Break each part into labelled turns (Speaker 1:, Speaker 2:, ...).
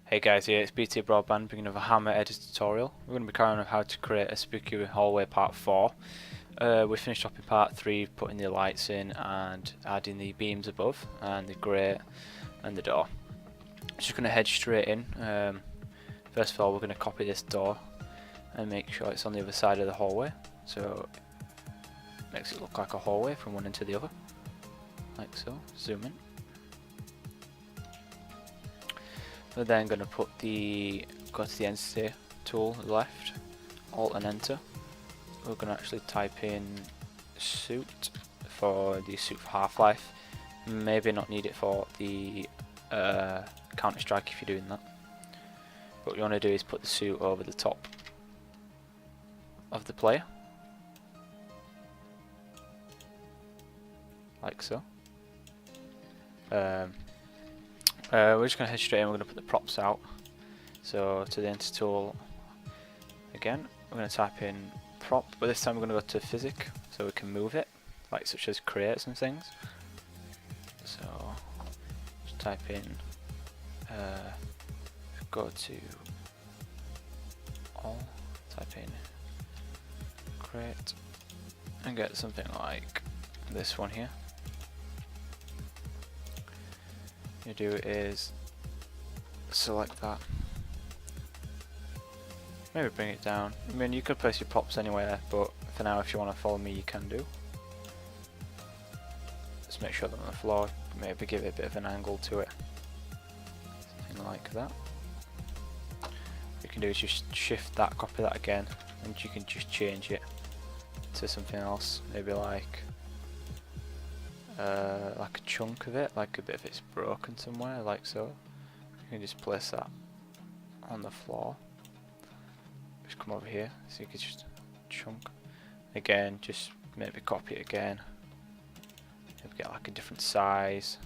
Speaker 1: Hey guys, here it's BT Broadband bringing another Hammer Edit tutorial. We're going to be carrying on how to create a spooky hallway part 4. We finished up in part 3 putting the lights in and adding the beams above and the grate and the door. Just going to head straight in. First of all we're going to copy this door and make sure it's on the other side of the hallway, so it makes it look like a hallway from one end to the other, like so. Zoom in. We're then going to go to the entity tool to the left, Alt and Enter. We're going to actually type in suit for the suit for Half-Life. Maybe not need it for the Counter-Strike if you're doing that. What you want to do is put the suit over the top of the player, like so. We're just going to head straight in. We're going to put the props out. So to the Enter tool again, we're going to type in prop, but this time we're going to go to physic so we can move it, like such as create some things. So just type in, go to all, type in create, and get something like this one here. You do is select that, maybe bring it down. I mean, you could place your props anywhere, but for now if you want to follow me you can do. Just make sure they're on the floor, maybe give it a bit of an angle to it, something like that. What you can do is just shift that, copy that again, and you can just change it to something else, maybe like a chunk of it, like a bit of it's broken somewhere, like so. You can just place that on the floor. Just come over here, so you can just chunk. Again, just maybe copy it again. Maybe get like a different size,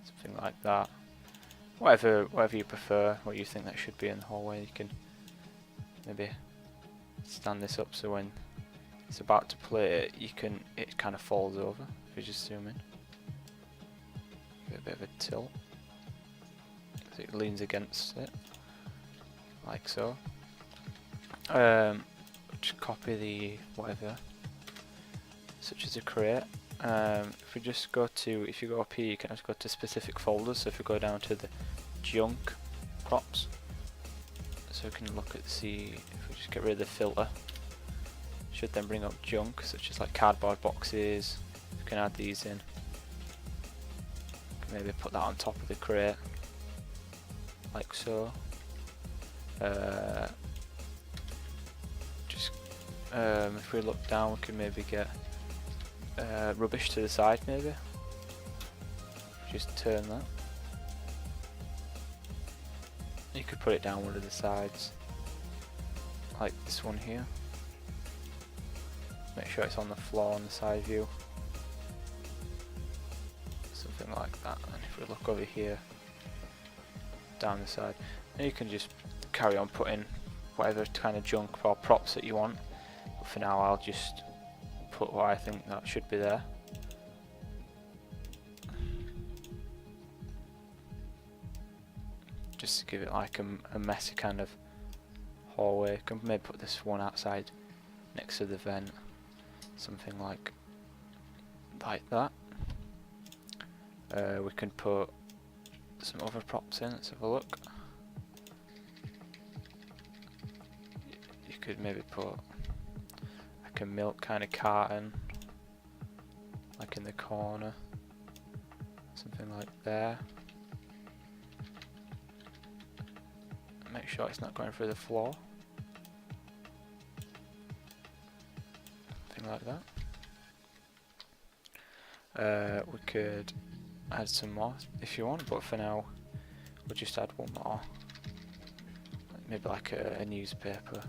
Speaker 1: something like that. Whatever you prefer, what you think that should be in the hallway. You can maybe stand this up so when it's about to play it kind of falls over. If you just zoom in, give it a bit of a tilt so it leans against it, like so. Just copy the whatever, such as a crate. If we just go to, if you go up here, you can just go to specific folders. So if we go down to the junk props, so we can look at if we just get rid of the filter, should then bring up junk such as like cardboard boxes. You can add these in. Maybe put that on top of the crate, like so. If we look down, we can maybe get rubbish to the side. Maybe just turn that. You could put it down one of the sides, like this one here. Make sure it's on the floor on the side view, something like that. And if we look over here, down the side, then you can just carry on putting whatever kind of junk or props that you want. But for now, I'll just put what I think that should be there. Just to give it like a messy kind of hallway. You can maybe put this one outside next to the vent. Something like that. We can put some other props in. Let's have a look. You could maybe put like a milk kind of carton, like in the corner, something like there. Make sure it's not going through the floor. Like that. We could add some more if you want, but for now we'll just add one more, maybe like a newspaper.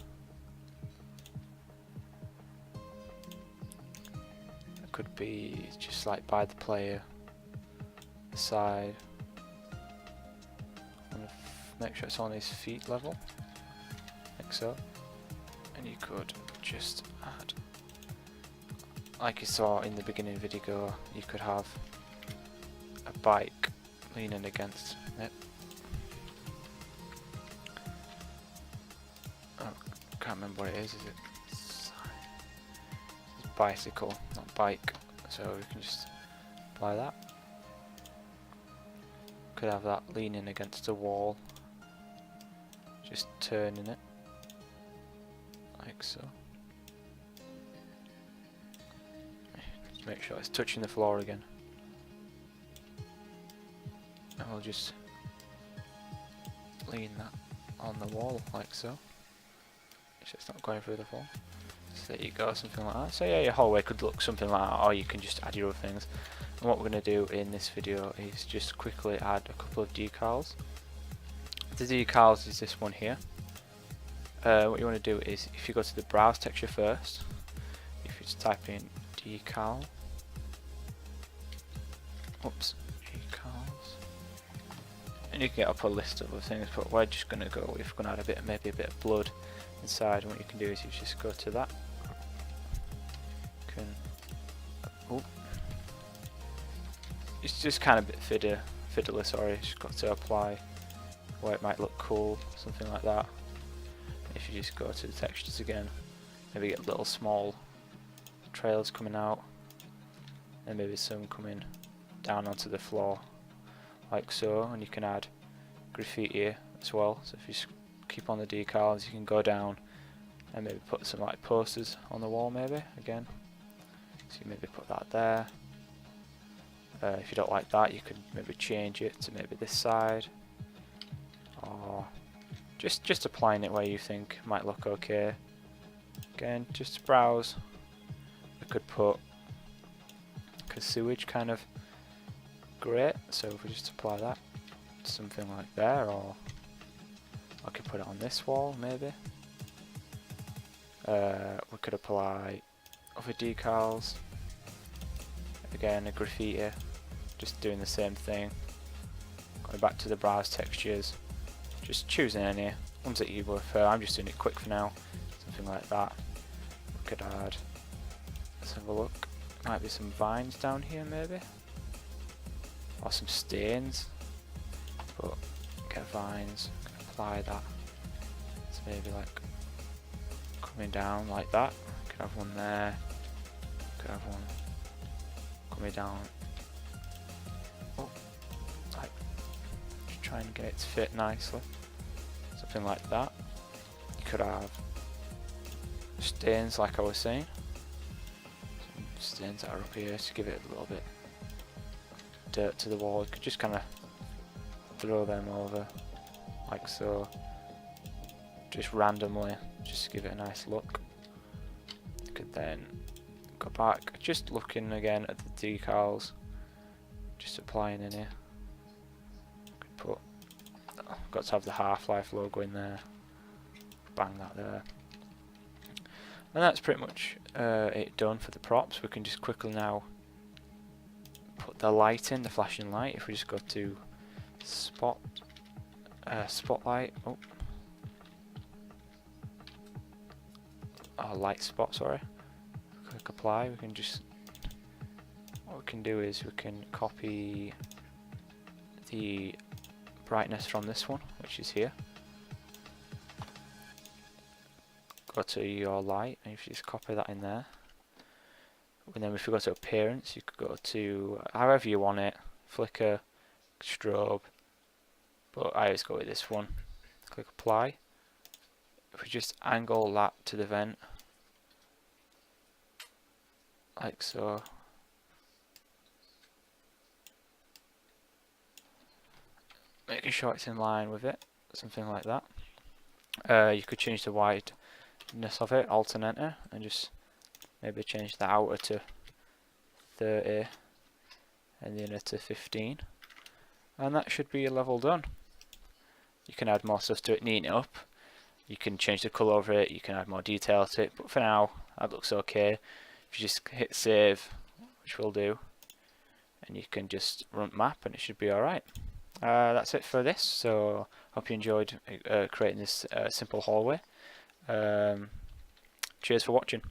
Speaker 1: It could be just like by the player, the side. Make sure it's on his feet level, like so. And you could just add, like you saw in the beginning video, you could have a bike leaning against it. remember what it is it? It's bicycle, not bike. So we can just apply that. Could have that leaning against the wall. Just turning it. Like so. Just make sure it's touching the floor again. And we'll just lean that on the wall like so. So it's not going through the floor. So there you go, something like that. So yeah, your hallway could look something like that, or you can just add your other things. And what we're going to do in this video is just quickly add a couple of decals. The decals is this one here. What you want to do is, if you go to the browse texture first, if you just type in decal, oops, decals, and you can get up a list of other things, but we're just going to go, if we're going to add maybe a bit of blood inside, and what you can do is you just go to that, it's just kind of a bit fiddly, sorry, just got to apply where it might look cool, something like that. If you just go to the textures again, maybe get little small trails coming out, and maybe some coming down onto the floor, like so, and you can add graffiti as well, so if you keep on the decals, you can go down and maybe put some like posters on the wall maybe, again, so you maybe put that there. If you don't like that, you could maybe change it to maybe this side, or just applying it where you think might look okay. Again, just browse. We could put sewage kind of great, so if we just apply that, something like there, or I could put it on this wall maybe. We could apply other decals. Again, a graffiti, just doing the same thing. Going back to the browse textures, just choosing any ones that you prefer. I'm just doing it quick for now, something like that. We could add, let's have a look, might be some vines down here maybe, or some stains, but get vines, apply that, so maybe like coming down like that. Could have one there, could have one coming down, oh, like just trying to get it to fit nicely, something like that. You could have stains like I was saying, some stains that are up here to give it a little bit of dirt to the wall. You could just kind of throw them over like so, just randomly, just to give it a nice look. You could then go back, just looking again at the decals, just applying in here. Could put, got to have the Half-Life logo in there, bang that there. And that's pretty much it done for the props. We can just quickly now put the light in, the flashing light. If we just go to spotlight, light spot, sorry. Click apply. We can just, what we can do is we can copy the brightness from this one, which is here. Go to your light, and if you just copy that in there, and then if you go to appearance, you could go to however you want it, flicker, strobe, but I always go with this one. Click apply. If we just angle that to the vent, like so, making sure it's in line with it, something like that. You could change the wideness of it, alternator, and just maybe change the outer to 30 and the inner to 15, and that should be a level done. You can add more stuff to it, neaten it up. You can change the colour over it, you can add more detail to it, but for now that looks okay. If you just hit save, which we'll do, and you can just run map, and it should be alright. That's it for this, so hope you enjoyed creating this simple hallway. Cheers for watching.